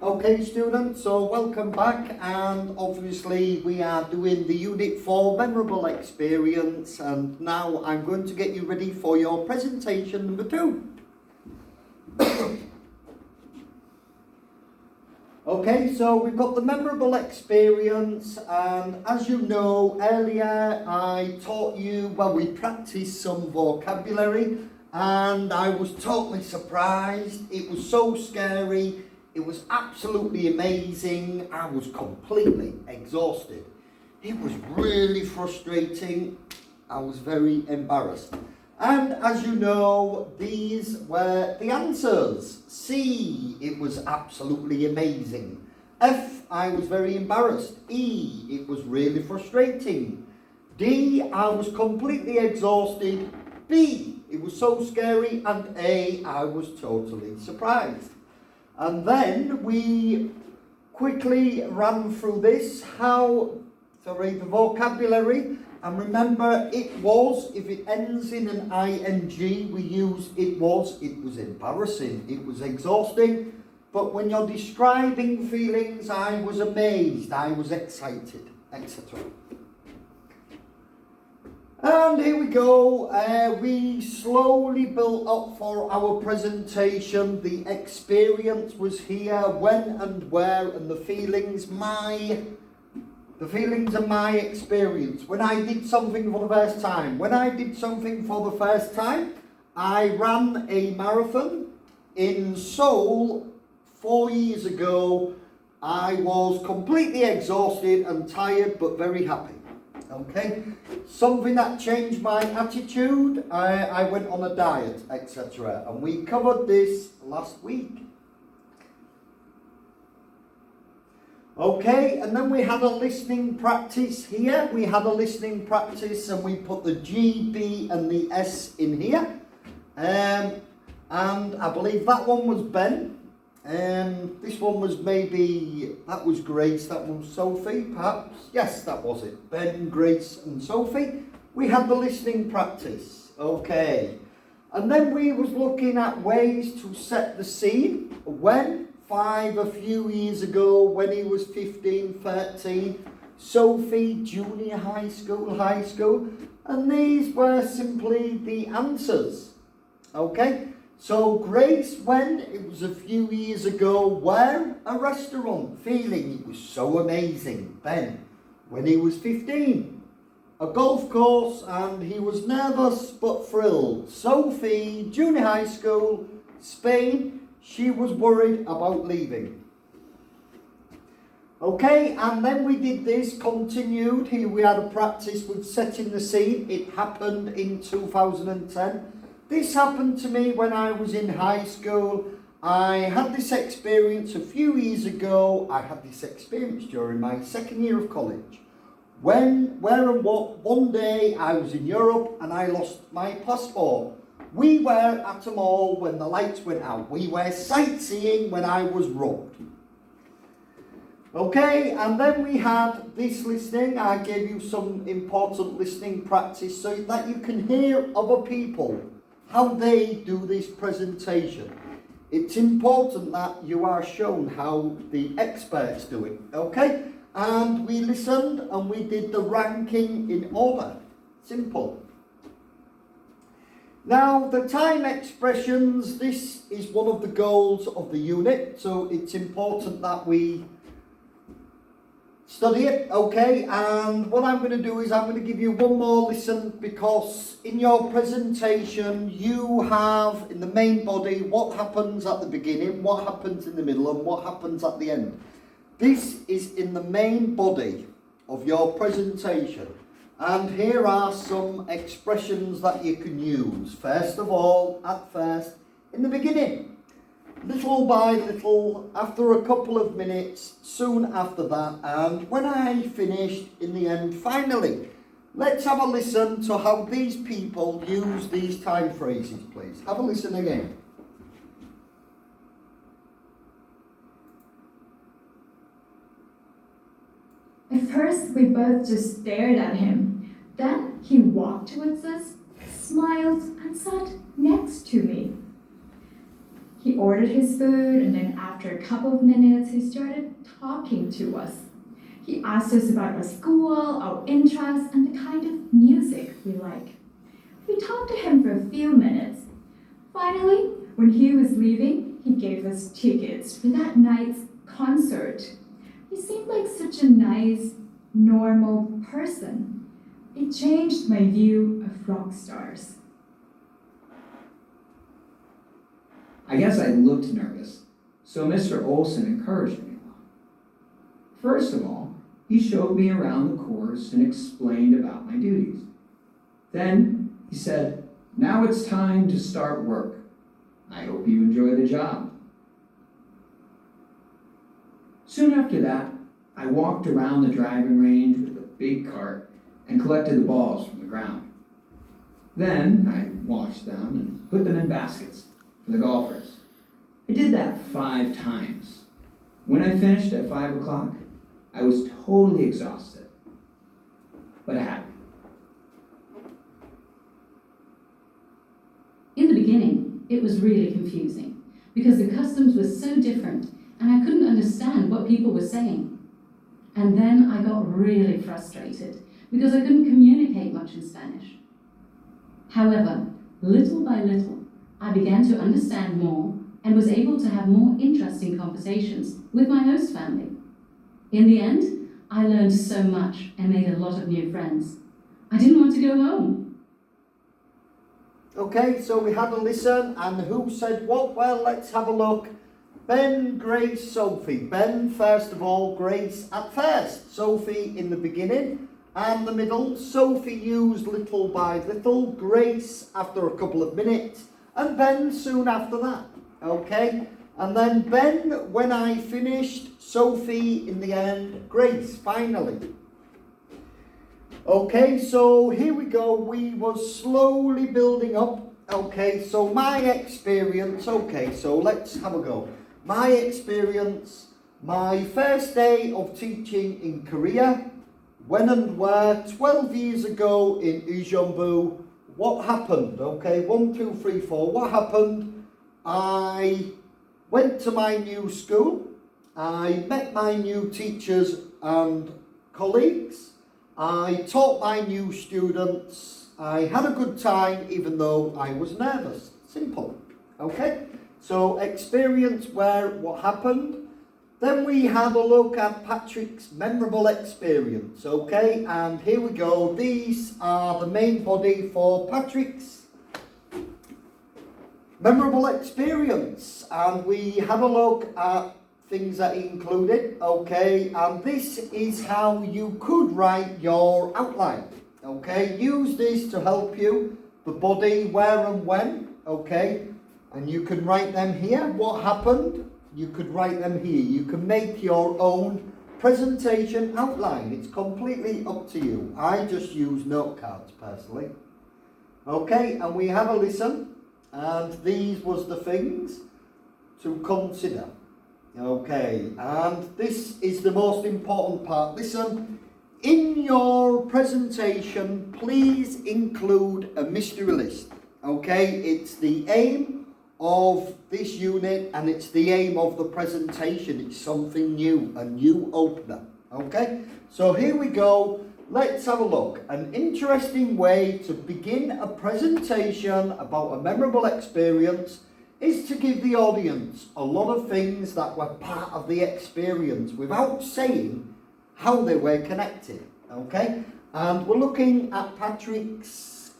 Okay students, so welcome back, and obviously we are doing the Unit 4 Memorable Experience, and now I'm going to get you ready for your presentation number 2. Okay, so we've got the memorable experience, and as you know, earlier I taught you, we practiced some vocabulary, and I was totally surprised. It was so scary. It was absolutely amazing. I was completely exhausted. It was really frustrating. I was very embarrassed. And as you know, these were the answers. C, it was absolutely amazing. F, I was very embarrassed. E, it was really frustrating. D, I was completely exhausted. B, it was so scary. And A, I was totally surprised. And then we quickly ran through this, the vocabulary. And remember, it was, if it ends in an ing, we use it was embarrassing, it was exhausting. But when you're describing feelings, I was amazed, I was excited, etc. And here we go, we slowly built up for our presentation. The experience was here, when and where, and the feelings and my experience. When I did something for the first time. I ran a marathon in Seoul 4 years ago. I was completely exhausted and tired, but very happy. Okay, something that changed my attitude, I went on a diet, etc. And we covered this last week. Okay, and then we had a listening practice here. We had a listening practice and we put the G, B and the S in here. And I believe that one was Ben. This one was that was Grace, that one was Sophie, perhaps. Yes, that was it. Ben, Grace and Sophie. We had the listening practice. Okay. And then we was looking at ways to set the scene. When? 5 a few years ago, when he was 15, 13. Sophie, junior high school. And these were simply the answers. Okay? So Grace, when? It was a few years ago. Where? A restaurant. Feeling, it was so amazing. Ben, when he was 15. A golf course, and he was nervous but thrilled. Sophie, junior high school, Spain. She was worried about leaving. Okay, and then we did this, continued. Here we had a practice with setting the scene. It happened in 2010. This happened to me when I was in high school. I had this experience a few years ago. I had this experience during my second year of college. One day I was in Europe and I lost my passport. We were at a mall when the lights went out. We were sightseeing when I was robbed. Okay, and then we had this listening. I gave you some important listening practice so that you can hear other people, how they do this presentation. It's important that you are shown how the experts do it. Okay, and we listened and we did the ranking in order. Simple. Now, the time expressions, this is one of the goals of the unit, so it's important that we study it, okay? And what I'm going to do is I'm going to give you one more listen, because in your presentation you have, in the main body, what happens at the beginning, what happens in the middle, and what happens at the end. This is in the main body of your presentation. And here are some expressions that you can use. First of all, at first, in the beginning. Little by little, after a couple of minutes, soon after that, and when I finished, in the end, finally. Let's have a listen to how these people use these time phrases, please. Have a listen again. At first, we both just stared at him. Then he walked towards us, smiled, and sat next to me. He ordered his food, and then after a couple of minutes, he started talking to us. He asked us about our school, our interests, and the kind of music we like. We talked to him for a few minutes. Finally, when he was leaving, he gave us tickets for that night's concert. He seemed like such a nice, normal person. It changed my view of rock stars. I guess I looked nervous, so Mr. Olson encouraged me a lot. First of all, he showed me around the course and explained about my duties. Then he said, "Now it's time to start work. I hope you enjoy the job." Soon after that, I walked around the driving range with a big cart and collected the balls from the ground. Then I washed them and put them in baskets for the golfers. I did that 5 times. When I finished at 5 o'clock, I was totally exhausted, but happy. In the beginning, it was really confusing because the customs were so different and I couldn't understand what people were saying. And then I got really frustrated because I couldn't communicate much in Spanish. However, little by little, I began to understand more and was able to have more interesting conversations with my host family. In the end, I learned so much and made a lot of new friends. I didn't want to go home. Okay, so we had a listen, and who said what? Well, let's have a look. Ben, Grace, Sophie. Ben, first of all, Grace at first. Sophie in the beginning, and the middle. Sophie used little by little, Grace after a couple of minutes, and Ben soon after that. Okay, and then Ben when I finished, Sophie in the end, Grace finally. Okay, so here we go. We were slowly building up. Okay, so my experience. Okay, so let's have a go. My experience, my first day of teaching in Korea, when and where, 12 years ago in Ujeonbu. What happened? Okay, 1, 2, 3, 4. What happened? I went to my new school. I met my new teachers and colleagues. I taught my new students. I had a good time even though I was nervous. Simple. Okay? So experience where what happened. Then we had a look at Patrick's memorable experience. Okay? And here we go. These are the main body for Patrick's memorable experience. And we had a look at things that he included, okay, and this is how you could write your outline, okay. Use this to help you, the body, where and when, okay, and you can write them here. What happened? You could write them here. You can make your own presentation outline. It's completely up to you. I just use note cards personally. Okay, and we have a listen, and these was the things to consider. Okay, and this is the most important part. Listen, in your presentation, please include a mystery list. Okay, it's the aim of this unit and it's the aim of the presentation. It's something new, a new opener. Okay, so here we go. Let's have a look. An interesting way to begin a presentation about a memorable experience is to give the audience a lot of things that were part of the experience without saying how they were connected, okay? And we're looking at Patrick's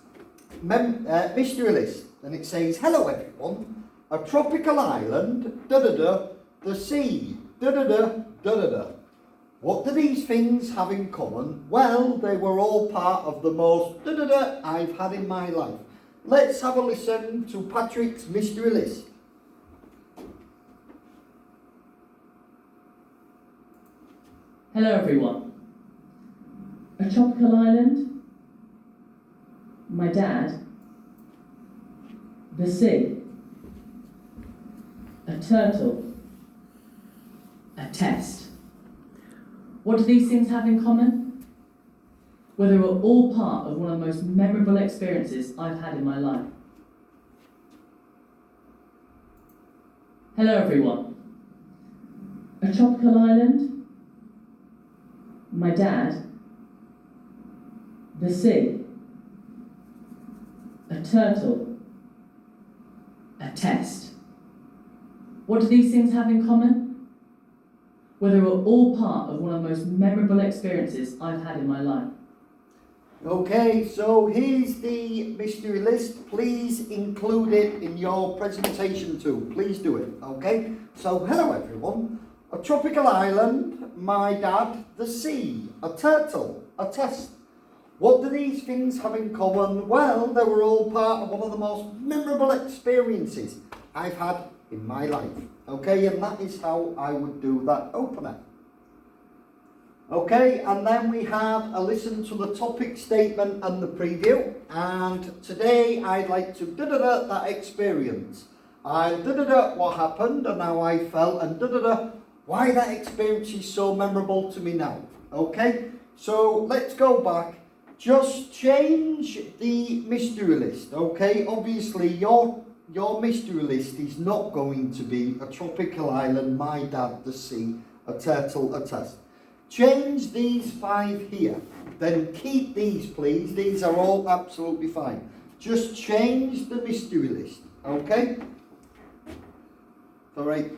mystery list, and it says, "Hello everyone, a tropical island, da-da-da, the sea, da-da-da, da-da-da. What do these things have in common? Well, they were all part of the most da-da-da I've had in my life." Let's have a listen to Patrick's mystery list. Hello everyone. A tropical island, my dad, the sea, a turtle, a test. What do these things have in common? Well, they were all part of one of the most memorable experiences I've had in my life. Hello everyone. A tropical island, my dad, the sea, a turtle, a test. What do these things have in common? Well, they were all part of one of the most memorable experiences I've had in my life. Okay, so here's the mystery list. Please include it in your presentation too. Please do it, okay? So, hello everyone. A tropical island, my dad, the sea, a turtle, a test. What do these things have in common? Well, they were all part of one of the most memorable experiences I've had in my life. Okay, and that is how I would do that opener. Okay, and then we have a listen to the topic statement and the preview. And today I'd like to da-da-da that experience. I'll da-da-da what happened and how I felt, and da-da-da why that experience is so memorable to me now. Okay, so let's go back. Just change the mystery list. Okay, obviously your mystery list is not going to be a tropical island, my dad, the sea, a turtle, a test. Change these 5 here. Then keep these, please. These are all absolutely fine. Just change the mystery list. Okay? Alright.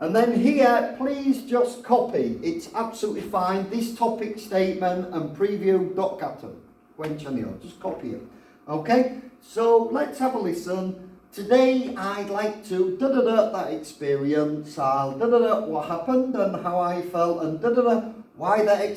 And then here, please just copy. It's absolutely fine. This topic statement and preview dot captain. Just copy it. Okay? So let's have a listen. Today I'd like to da-da-da that experience. I'll da-da-da what happened and how I felt, and da-da-da why that experience